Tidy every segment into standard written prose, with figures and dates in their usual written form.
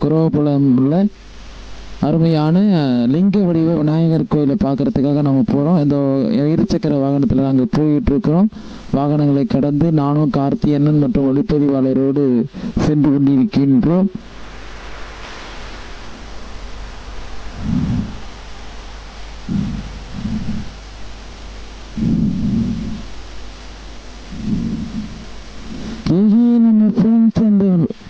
குரோபுலம்ல அருமையான லிங்க வடிவ விநாயகர் கோயிலை பார்க்கறதுக்காக நம்ம போகிறோம். இந்த இருசக்கர வாகனத்தில் நாங்கள் போயிட்டுருக்கிறோம். வாகனங்களை கடந்து நானும் கார்த்தியண்ணன் மற்றும் ஒளிப்பதிவாளரோடு சென்று கொண்டிருக்கின்றோம். நம்ம ஃப்ரெண்ட்ஸ் அந்த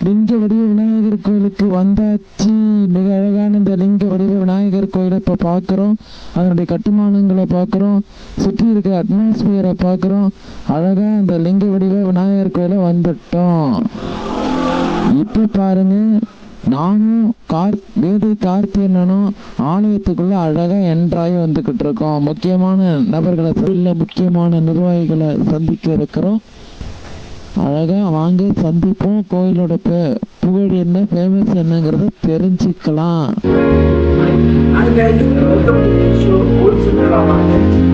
லிங்க வடிவ விநாயகர் கோயிலுக்கு வந்தாச்சு. மிக அழகான இந்த லிங்க வடிவ விநாயகர் கோயிலை இப்போ பார்க்குறோம். அதனுடைய கட்டுமானங்களை பார்க்குறோம், சுற்றி இருக்கிற அட்மாஸ்பியரை பார்க்குறோம். அழகாக அந்த லிங்க வடிவ விநாயகர் கோயிலை வந்துட்டோம். இப்போ பாருங்க, நானும் கார்த்தியனும் ஆலயத்துக்குள்ள அழகா என்ட்ராகி வந்துகிட்டு இருக்கோம். முக்கியமான நபர்களை முக்கியமான நிர்வாகிகளை சந்திக்க இருக்கிறோம். அழகா வாங்க சந்திப்போம். கோயிலோட புகழ் என்ன, ஃபேமஸ் என்னங்கிறத தெரிஞ்சுக்கலாம்.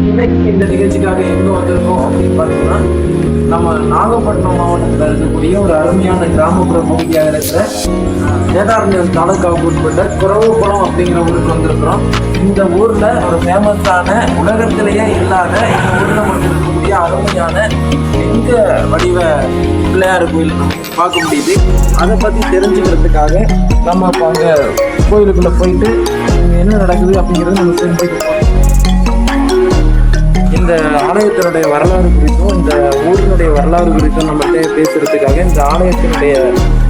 இன்னைக்கு இந்த நிகழ்ச்சிக்காக எங்க வந்திருக்கோம் அப்படின்னு பார்த்தீங்கன்னா, நம்ம நாகப்பட்டினம் மாவட்டத்தில் இருக்கக்கூடிய ஒரு அருமையான கிராமப்புற பகுதியாக இருக்கிற வேதாரண்யம் தாலுகாவுக்கு உட்பட்ட குரவுக்குளம் அப்படிங்கிற ஊருக்கு வந்திருக்கிறோம். இந்த ஊர்ல ஒரு ஃபேமஸான, உலகத்திலேயே இல்லாத, இந்த ஊர்ல மட்டும் இருக்கக்கூடிய அருமையான லிங்க வடிவ பிள்ளையார் கோயில் நம்ம பார்க்க முடியுது. அதை பற்றி தெரிஞ்சுக்கிறதுக்காக நம்ம இப்போ அங்கே கோயிலுக்குள்ளே போயிட்டு என்ன நடக்குது அப்படிங்கிறது நம்ம தெரிஞ்சுக்கிறோம். இந்த ஆலயத்தினுடைய வரலாறு குறித்தும் இந்த ஊரினுடைய வரலாறு குறித்தும் நம்மகிட்ட பேசுறதுக்காக இந்த ஆலயத்தினுடைய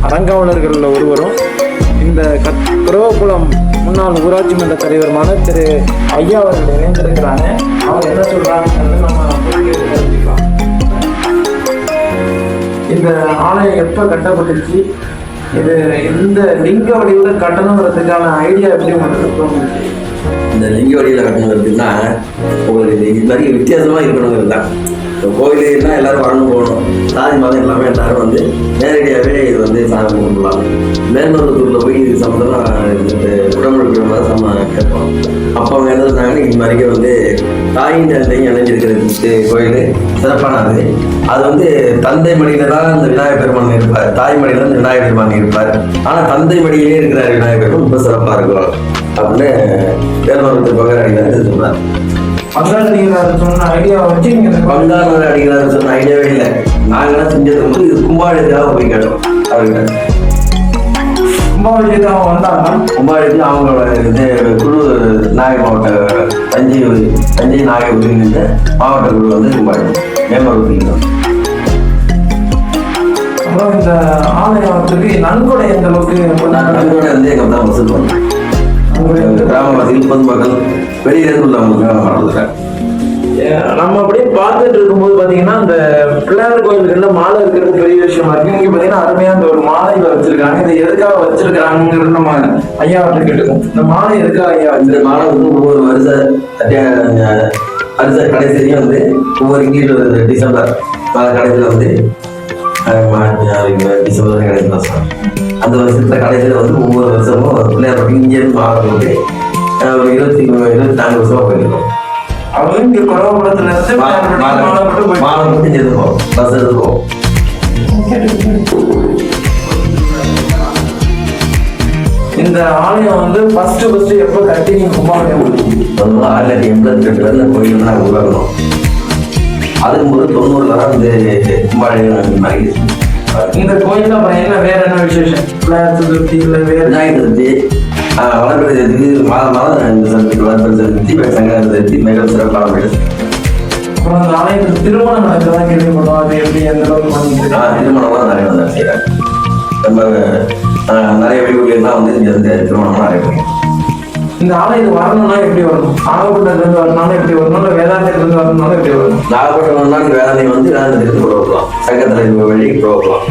அறங்காவலர்களில் ஒருவரும் இந்த குரவக்குளம் முன்னாள் ஊராட்சி மன்ற தலைவருமான திரு ஐயா அவர்கள் இணைந்திருக்கிறாங்க. அவங்க என்ன சொல்றாங்கன்னு நம்ம தெரிஞ்சுக்கலாம். இந்த ஆலயம் எப்போ கட்டப்பட்டுச்சு, இது இந்த லிங்க வடிவில் கட்டணுங்கிறதுக்கான ஐடியா எப்படி உங்களுக்கு தோணுச்சு? இந்த லிங்க வடிவில் கட்டணுங்கிறதுனா உங்களுக்கு இது மாதிரி வித்தியாசமாக இருக்கணுங்கிறது தான். இப்போ கோயிலுன்னா எல்லாரும் வரணும் போகணும், சாதி மதம் எல்லாமே எல்லாரும் வந்து நேரடியாகவே இது வந்து சாமி கும்பிடலாம். மேல்மருவத்தூரில் போய் இது சம்மந்தமாக உடம்புக்கு கேட்போம். அப்போ அவங்க என்ன சொன்னாங்கன்னா, இது மாதிரிக்கே வந்து தாயின் தந்தையும் இணைஞ்சிருக்கிறது கோயில் சிறப்பானது. அது வந்து தந்தை மடியில தான் இந்த விநாயகர் பெருமான் இருப்பார், தாய் மடியில தான் விநாயகர் பெருமான் இருப்பார். ஆனால் தந்தை மடியிலே இருக்கிற விநாயகர் பெருமான் ரொம்ப சிறப்பாக இருக்கும் அப்படின்னு மேல்மருவத்தூர் பகர் அடிக்கிறார் சொல்றாரு. பங்காளர் அடிக்கிறாரு சொன்ன ஐடியாவை வச்சு நீங்க பங்காளர் அடிக்கிறாரு சொன்ன ஐடியாவே இல்லை. நாங்களாம் செஞ்சது வந்து இது கும்பாபிஷேகமாக போய் கேட்டோம். அவர்கிட்ட கும்பாபிஷேகம் வந்தாங்க. கும்பாபிஷேகத்தில் அவங்களோட இது குழு நாகை மாவட்ட தஞ்சை நாகை ஒருங்கிணைந்த மாவட்ட குழு வந்து கும்பாபிஷேகம் மேம்படுத்திக்கிறோம். அப்புறம் இந்த ஆலயத்துக்கு நன்கொடை எந்த அளவுக்கு? நன்கொடை வந்து எங்கள் தான் வசூல் பண்ணோம். கிராமவாசிகள், பொதுமக்கள், வெளியிலிருந்து உள்ளவங்களுக்கு வளர்த்துறேன். நம்ம அப்படியே பார்த்துட்டு இருக்கும்போது பாத்தீங்கன்னா, இந்த பிள்ளையார் கோயில்கள்ல மாலை இருக்கிறது பெரிய விஷயமா இருக்கு. இங்க பாத்தீங்கன்னா அருமையா இந்த ஒரு மாலையில வச்சிருக்காங்க. இதை எதுக்காக வச்சிருக்காங்கிறது நம்ம ஐயா வந்து கேட்டுக்கோம். இந்த மாலை எதுக்காக ஐயா? இந்த மாலை வந்து ஒவ்வொரு வருஷ கடைசிலையும் வந்து ஒவ்வொரு இங்கிலீஷ் டிசம்பர் மாத கடைசியில் வந்து டிசம்பர் கடைசி மாதம் அந்த வருஷத்துல கடைசியில் வந்து ஒவ்வொரு வருஷமும் பிள்ளையார் இங்கேருந்து மாவட்டத்துக்கு ஒரு 24 வருஷமா போயிருக்கோம். அவங்க இங்க குரவக்குளத்துல இருந்து மாலை மட்டும் எடுப்போம், பஸ் எடுப்போம். இந்த ஆலயம் வந்து ஃபர்ஸ்ட் எப்போ கட்டி நீங்க கும்பாபிஷேகம் 1982 கோயில் தான் உருவாக்கணும். அதுக்கு முதல் 90 தான் இந்த கும்பாபிஷேகம். இந்த கோயில் அப்புறம் என்ன வேற என்ன விசேஷம்? பிள்ளையார் சதுர்த்தி இல்லை வேற விநாயகர் சதுர்த்தி, வளர்பிறை சதுர்த்தி, மாதம் இந்த சதுர்த்தி, வளர்பிறை சதுர்த்தி, சங்கர சதுர்த்தி மிக சிறப்பான விழா. அப்புறம் அந்த ஆலயத்துக்கு திருமணம் நடக்கிறதா கேள்விப்பட்டோம். அது எப்படி எந்த அளவுக்கு பண்ணிட்டு? திருமணம்லாம் நிறைய வந்து செய்யறாங்க. நம்ம நிறைய வெளியூர்லாம் வந்து இங்க வந்து திருமணம்லாம் நிறைய பண்ணி. இந்த ஆலயத்துக்கு வரணும்னா எப்படி வரணும்? நாகப்பட்டினத்துலேருந்து வரணும்னா எப்படி வரணும்? இல்லை வேதாந்தத்துலேருந்து வரணும்னா எப்படி வரணும்? நாகப்பட்டினம்னா வேதாந்தி வந்து வேதாந்தத்துக்கு போகலாம், சங்கத்தலை வழி போகலாம்.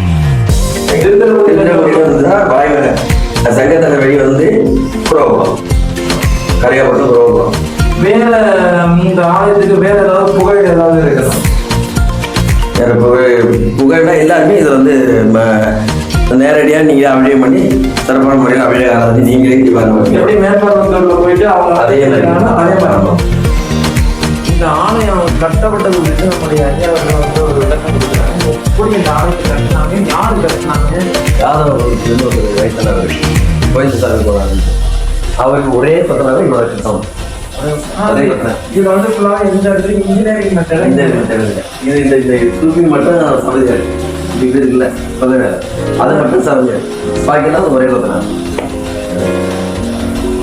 சங்கத்தலை வழி வந்து புறவலாம், கரையாப்பட்டம் புறவலாம். வேற இந்த ஆலயத்துக்கு வேற ஏதாவது புகழ் ஏதாவது இருக்கணும்? வேற புகழ்னா எல்லாருமே இதை வந்து நேரடியாக நீங்கள் அவிழியம் பண்ணி சிறப்பான முறையில் அவிழிய ஆராய்ச்சி நீங்களே எப்படி மேற்பார்வையில் போயிட்டு அவங்க அதே மாதிரி. இந்த ஆலயம் கட்டப்பட்டது வந்து நம்முடைய ஐயாவர்கள் வந்து ஒரு விளக்கம் கொடுக்குறாங்க. எப்படி இந்த ஆலயத்தை கட்டினாங்க, யார் கட்டினாங்க? யாதவர்களுக்கு ஒரு வயசானவர் கோயில் சாமி போனாரு. அவருக்கு ஒரே பத்தினாவே இவ்வளோ திட்டம். அதே பத்தின இது வந்து ஃபுல்லாக எந்த இடத்துல இன்ஜினியரிங் மெத்தட் இது இந்த தூக்கி மட்டும் சமைச்சாரு. இது இல்லை சொல்லுங்க, அதை மட்டும் சமைச்சாரு. பாக்கியெல்லாம் ஒரே பத்தினா.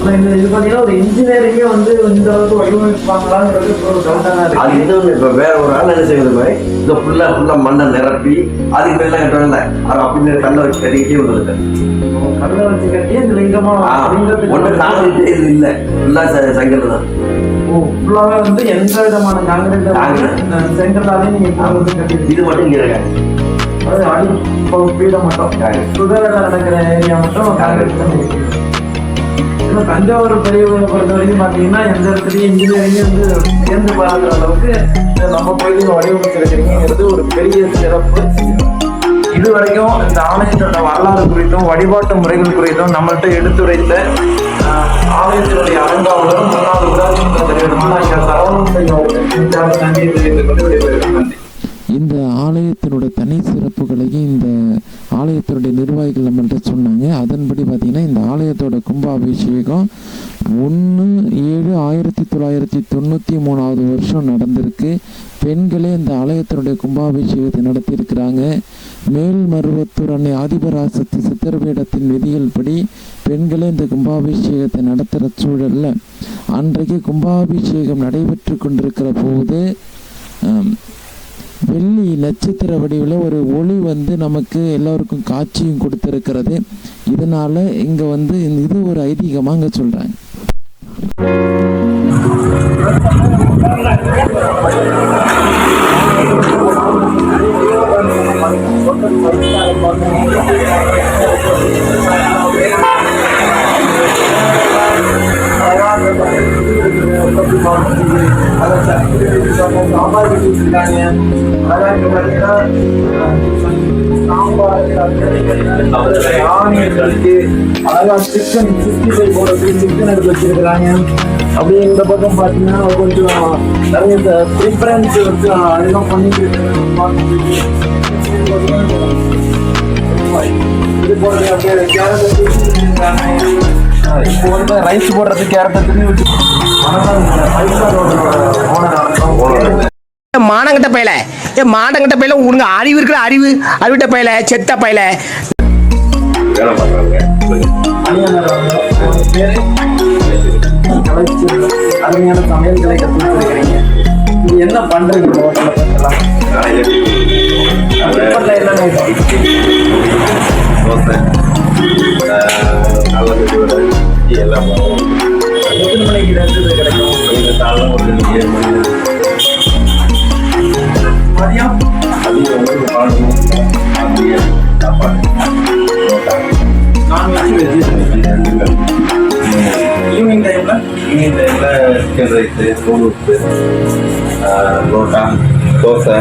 இது பார்த்தீங்கன்னா ஒரு இன்ஜினியரிங்கே வந்து இந்த அளவுக்கு வடிவமைப்பாங்களாங்கிறது ஒரு டவுட்டாக தான் அது இருக்கு. இது இப்போ வேற ஒரு ஆள் என்ன செய்வது மாதிரி இந்த ஃபுல்லாக மண்ணை நிரப்பி அதுக்கு மேலாம் கட்டணும்ல, அது அப்படின்னு கல்லை வச்சு கட்டிக்கிட்டே வந்துருக்கு. கல்லை வச்சு கட்டி இந்த லிங்கமா ஒன்று காங்கிரீட் இது இல்லை, ஃபுல்லாக செங்கல் தான். ஃபுல்லாகவே வந்து எந்த விதமான காங்கிரீட் செங்கல்லாலே நீங்கள் கட்டி இது மட்டும் இங்கே இருக்க அது அடி பீடம் மட்டும் சுதந்திரம் நடக்கிற ஏரியா மட்டும் காங்கிரீட் பண்ணி இப்போ தஞ்சாவூர் பெரிய கோயிலை பொறுத்த வரைக்கும் பார்த்தீங்கன்னா எந்த இடத்துலையும் இன்ஜினியரிங் வந்து சேர்ந்து பார்க்குற அளவுக்கு நம்ம கோயிலையும் வடிவமைச்சிருக்கிறீங்கிறது ஒரு பெரிய சிறப்பு. இது வரைக்கும் இந்த ஆலயத்தோட வரலாறு குறித்தும் வழிபாட்டு முறைகள் குறித்தும் நம்மள்கிட்ட எடுத்துரைத்த ஆலயத்தினுடைய அலங்காவலரும் முன்னாள் ஊராட்சி மன்ற தலைவருமான சரவணன் அவர்கள் நன்றியை தெரிவித்துக் கொண்டு விடைபெறுகிறேன். நன்றி. இந்த ஆலயத்தினுடைய தனி சிறப்புகளையும் இந்த ஆலயத்தினுடைய நிர்வாகிகள் நம்மள்கிட்ட சொன்னாங்க. அதன்படி பார்த்திங்கன்னா இந்த ஆலயத்தோட கும்பாபிஷேகம் 1/7/1993 நடந்திருக்கு. பெண்களே இந்த ஆலயத்தினுடைய கும்பாபிஷேகத்தை நடத்தியிருக்கிறாங்க. மேல்மருவத்தூர் அன்னை ஆதிபராசக்தி சித்தர்வேடத்தின் விதிகள் படி பெண்களே இந்த கும்பாபிஷேகத்தை நடத்துகிற சூழலில் அன்றைக்கு கும்பாபிஷேகம் நடைபெற்று கொண்டிருக்கிற போது வெள்ளி நட்சத்திர வடிவில் ஒரு ஒளி வந்து நமக்கு எல்லோருக்கும் காட்சியும் கொடுத்துருக்கிறது. இதனால் இங்கே வந்து இது ஒரு ஐதீகமாக இங்கே சொல்கிறாங்க. அழகா சிக்கன் 65 போடுறது சிக்கன் எடுத்து வச்சிருக்கிறாங்க. அப்படியே இந்த பக்கம் பார்த்தீங்கன்னா கொஞ்சம் நிறைய ப்ரிஃபரன்ஸ் வந்து அதிகம் பண்ணிட்டு இது போடுறது அப்படியே கேரட் இப்போ வந்து ரைஸ் போடுறதுக்கு கேரட்டை திரும்பி வச்சு மானங்கிட்ட பையல மானங்கிட்ட பையல உனக்கு அறிவு இருக்கிற அறிவிட்ட பையல செத்த பையல அருமையான சமையல்களை கற்றுக்கிறீங்க. இது என்ன பண்றீங்க எத்தனை மணிக்கு கிடைக்கும்? மதியம் ஈவினிங் டைம்ல chicken rice, noodles, parotta, dosa,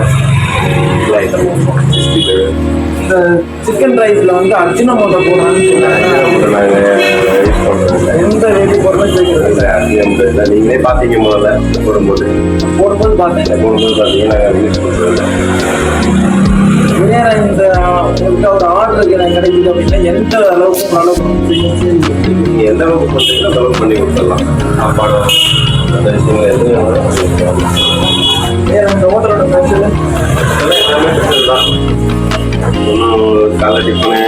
இந்த சிக்கன் ரைஸ்ல வந்து அர்ஜுனமோட்டோ போடுறான்னு சொன்னாங்க. எந்த வேதி பொருளும் சேர்க்கிறது நீங்களே பார்த்தீங்க முதல்ல போடும்போது பார்த்தீங்க. பார்த்தீங்கன்னா யூஸ் பண்ணுறது வேற இந்த உங்களுக்கு ஒரு ஆர்டருக்கு எனக்கு கிடைக்குது அப்படின்னா எந்த அளவுக்கு நீங்கள் எந்த அளவுக்கு பண்ணுறீங்களோ அந்த அளவுக்கு பண்ணி கொடுத்துடலாம். சாப்பாடு அந்த விஷயங்கள் எதுவும் வேற இந்த ஹோட்டலோட ஸ்பெஷல் எல்லாமே ஸ்பெஷல் தான். ஒன்றும் காலை டிஃபனு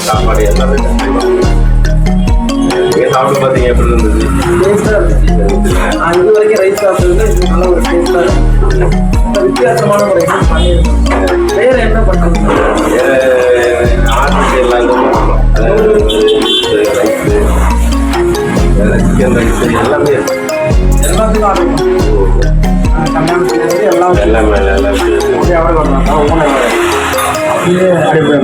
சாப்பாடு எல்லாமே நீங்கள் சாப்பிட்டு பார்த்தீங்க எப்படி இருந்தது? டேஸ்டாக இருந்துச்சு. நான் இது வரைக்கும் ரைஸ் சாப்பிட்டதுல இது நல்ல ஒரு டேஸ்டாக இருக்கும். வித்தியாசமான ஒரு என்ன பண்ணியிருக்கோம். வேற என்ன பண்ணுறீங்க? ஆர்டர் எல்லாமே ரைஸு, சிக்கன் ரைஸு எல்லாமே எல்லாத்துக்கும் ஆர்டர் பண்ணுவோம். கல்யாணத்துலேருந்து எல்லாமே எல்லாமே அப்படியே ஆர்டர் பண்ணலாம். ஊனை அப்படியே அடிப்படை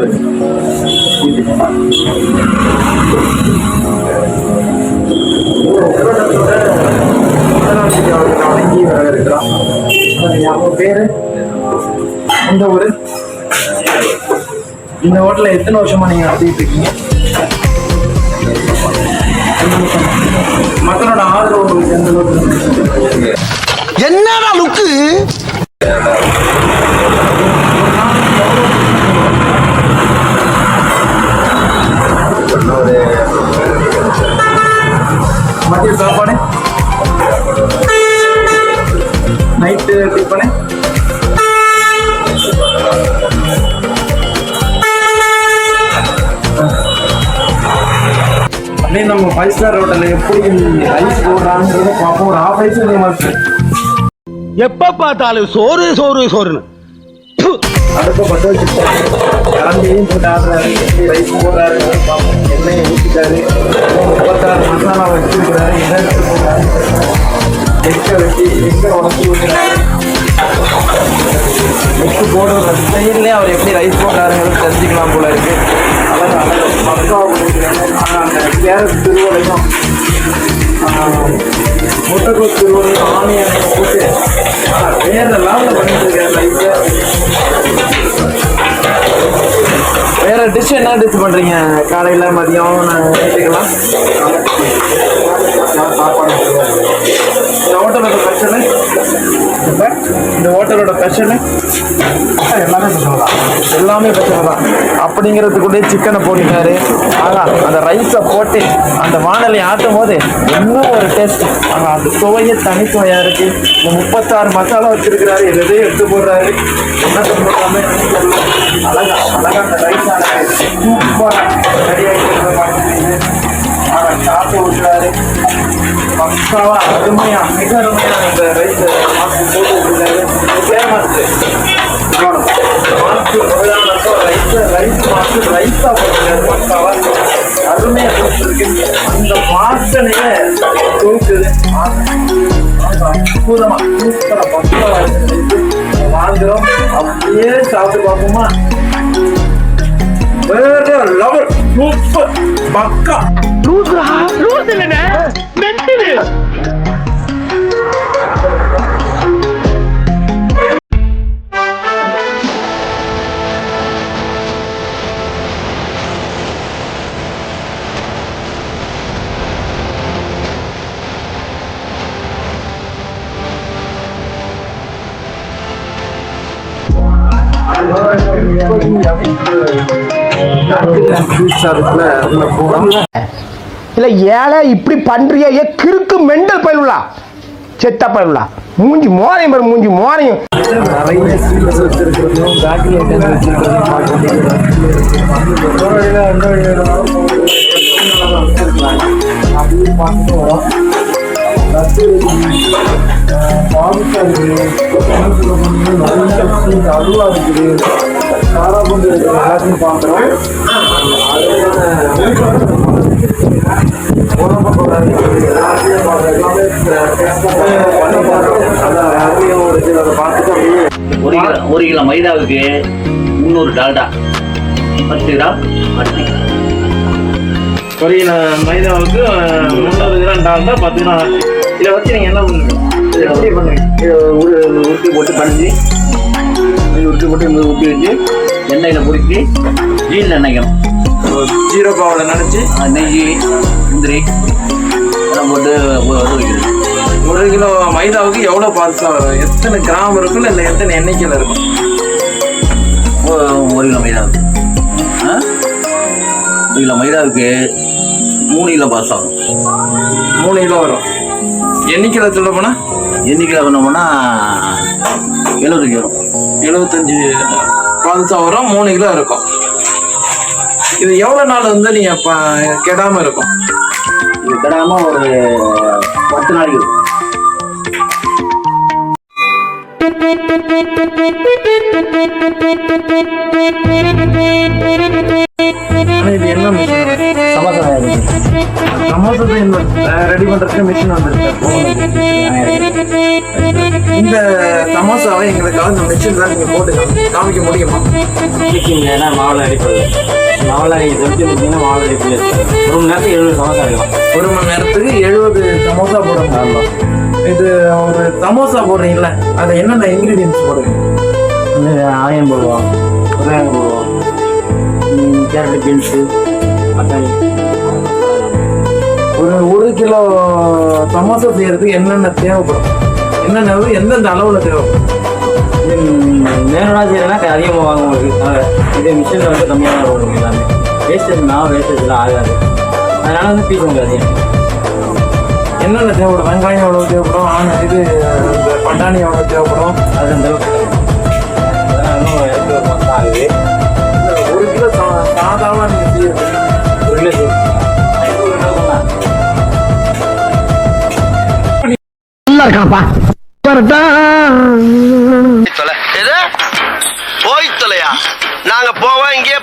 வணங்கி இருக்கிறோம். அவங்க பேரு இந்த ஊரு இந்த ஹோட்டலில் எத்தனை வருஷமா நீங்க நடத்திட்டு இருக்கீங்க? மக்களோட ஆதரவு உங்களுக்கு எந்த அளவுக்கு? என்னடா லுக்கு ஒரு மதிய சாப்பாடு, நைட்டு டிஃபனு, அப்படியே நம்ம 5 ஸ்டார் ஹோட்டலில் எப்படி ரைஸ் போடுறாங்கிறத பார்ப்போம். ஒரு ஹாஃப் ரைஸ் மாதிரி எப்ப பார்த்தாலும் சோறு சோறு சோறுன்னு. அடுப்பை பற்ற வச்சுட்டாரு, கரண்டியையும் போட்டு ஆடுறாரு, எப்படி ரைஸ் போடுறாரு பார்ப்போம். எண்ணெயை ஊற்றிட்டாரு, 36 மசாலா வச்சுருக்கிறாரு, எண்ணெய் எடுத்து போட்டாரு, எக்கை வெட்டி எக்கை உடச்சி ஊற்றுறாரு. எக்கு போடுற ஸ்டைல்லே அவர் எப்படி ரைஸ் போடுறாருங்கிறது தெரிஞ்சுக்கலாம் போல இருக்கு. அழகா மசாலா போட்டுருக்காங்க. ஆனால் அந்த கேரட் திருவடையும் முட்டைக்கோஸ் திருவடையும் ஆனியனை போட்டு வேற லெவலில் பண்ணிட்டு இருக்காரு ரைஸை. வேற டிஷ் என்ன டிஷ் பண்றீங்க காலையில மதியம் நைட்டுக்கெல்லாம்? சாப்பாடு இந்த ஹோட்டலோட ஸ்பெஷலு, இந்த ஹோட்டலோட ஸ்பெஷலு எல்லாமே ஸ்பெஷல் தான், எல்லாமே ஸ்பெஷல் தான். அப்படிங்கிறதுக்குள்ளே சிக்கனை போட்டுட்டாரு. ஆகா, அந்த ரைஸை போட்டு அந்த வானலை ஆட்டும் போது இன்னும் ஒரு டேஸ்ட். ஆகா, அந்த சுவையே தனிச்சுவையாக இருக்கு. இந்த 36 மசாலா வச்சிருக்கிறாரு, எதையும் எடுத்து போடுறாரு. என்ன சொல்றாங்க, அழகா அழகா அந்த ரைஸ் சூப்பராக ரெடி ஆகிட்டு மாட்டேங்குது. ஆனால் சாப்பிட்டு விட்டுறாரு, பக்காவா அருமையா, மிக அருமையா இந்த ரைஸ் மாஸ்க்கு போட்டு விட்டுறாரு. ஃபேமஸ் மாஸ்க்கு பிரதானப்போ ரைஸ் மாஸ்க்கு ரைஸாக போட்டுருக்காரு. பக்காவா அருமையாக கொடுத்துருக்கு. அந்த வாசனைய தூக்குது, அற்புதமா சூப்பரா பக்காவா வாங்குறோம். அப்படியே சாப்பிட்டு பார்ப்போமா? வேற லெவல், சூப்பர், பக்கா. இல்ல ஏழை இப்படி பண்றிய கிறுக்கு மெண்டல் பயிலுலா, செத்த பயிலுலா, மூஞ்சி மோரையும் பாரு, மூஞ்சி மோரையும். நிறைய ஸ்வீட்ஸ் வச்சிருக்கிறதும் பேக்கரி ஐட்டம் வச்சிருக்கிறதும் அப்படியே பார்த்துட்டு வரோம். பாதுஷா இருக்குது, அல்வா இருக்குது, காராபுந்தி இருக்குது, எல்லாத்தையும் பார்க்குறோம். ஒரு கிலோ மைதாவுக்கு 300 டால்டா, 10 கிராம் அரிசி. ஒரு கிலோ மைதாவுக்கு 300 கிராம் டால்டா, 10 கிராம் அரிசி. இதை வச்சு நீங்கள் என்ன பண்ணுவீங்க? எப்படி பண்ணுவீங்க? உருட்டி போட்டு பறிஞ்சு உருட்டி போட்டு உருட்டி வச்சு எண்ணெயில் பொறிச்சு ஜீனில் நினைக்கணும். ஜீரோ பாவில் நினச்சி நெய் முந்திரி எல்லாம் போட்டு வைக்கிறது. 1 கிலோ மைதாவுக்கு எவ்வளோ பாதுஷா வரும்? எத்தனை கிராம் இருக்குல்ல, இல்லை எத்தனை எண்ணிக்கையில் இருக்கும்? 1 கிலோ மைதாவுக்கு 1 கிலோ மைதாவுக்கு 3 கிலோ பாஸ் ஆகும். 3 கிலோ வரும். எண்ணிக்கையில் சொல்ல போனால் எண்ணிக்கையில் பண்ணோம்னா 75 வரும். 75 பாதுஷா வரும், 3 கிலோ இருக்கும். இது எவ்வளோ நாள் வந்து நீங்கள் கெடாமல் இருக்கும்? இது கிடாமல் ஒரு 10 நாளைக்கு இருக்கும். இது என்ன மிஷின்? சமோசத்தை ரெடி பண்ணுறதுக்கு மிஷின் வந்துருக்கு. இந்த சமோசாவை எங்களுக்காக இந்த மிஷின் தான் நீங்கள் போட்டு காமிக்க முடியுமா? ஏன்னா மாவில் அடிப்பது மாவில் தொட்டி முடிச்சிங்கன்னா மாவில் அடிப்பது 1 மணி நேரத்துக்கு 70 சமோசா அடிக்கலாம். 1 மணி நேரத்துக்கு 70 சமோசா போடுங்க. இது ஒரு சமோசா போடுறீங்களா, அதில் என்னென்ன இன்க்ரீடியன்ஸ் போடுவீங்க? ஆனியன் போடுவோம், வெங்காயம் போடுவோம், கேரட், பீன்ஸு, தக்காளி. ஒரு கிலோ சமோசா செய்யறதுக்கு என்னென்ன தேவைப்படும்? என்னென்ன எந்தெந்த அளவில் தேவைப்படும்? நேரடா செய்யறதுனா அதிகமாக வாங்க உங்களுக்கு. இதே மிஷினில் வந்து கம்மியாக தான் வரும். எல்லாமே வேஸ்டேஜ் மாவு வேஸ்டேஜ்லாம் ஆகாது. அதனால வந்து பீஸ் உங்களுக்கு அதிகம். என்னென்ன தேவைப்படும்? வெங்காயம் எவ்வளவு தேவைப்படும்? இது இந்த பட்டாணி எவ்வளவு தேவைப்படும்? அது அந்த அளவுக்கு அதெல்லாம் இன்னும் எடுத்து ஒரு மாதம் ஆகுது. ஒரு கிலோ சாதாரண நீங்க செய்யறது ஒரு கிலோ நல்லா இருக்காப்பா போய் தொலையா நாங்க போவோம் இங்கே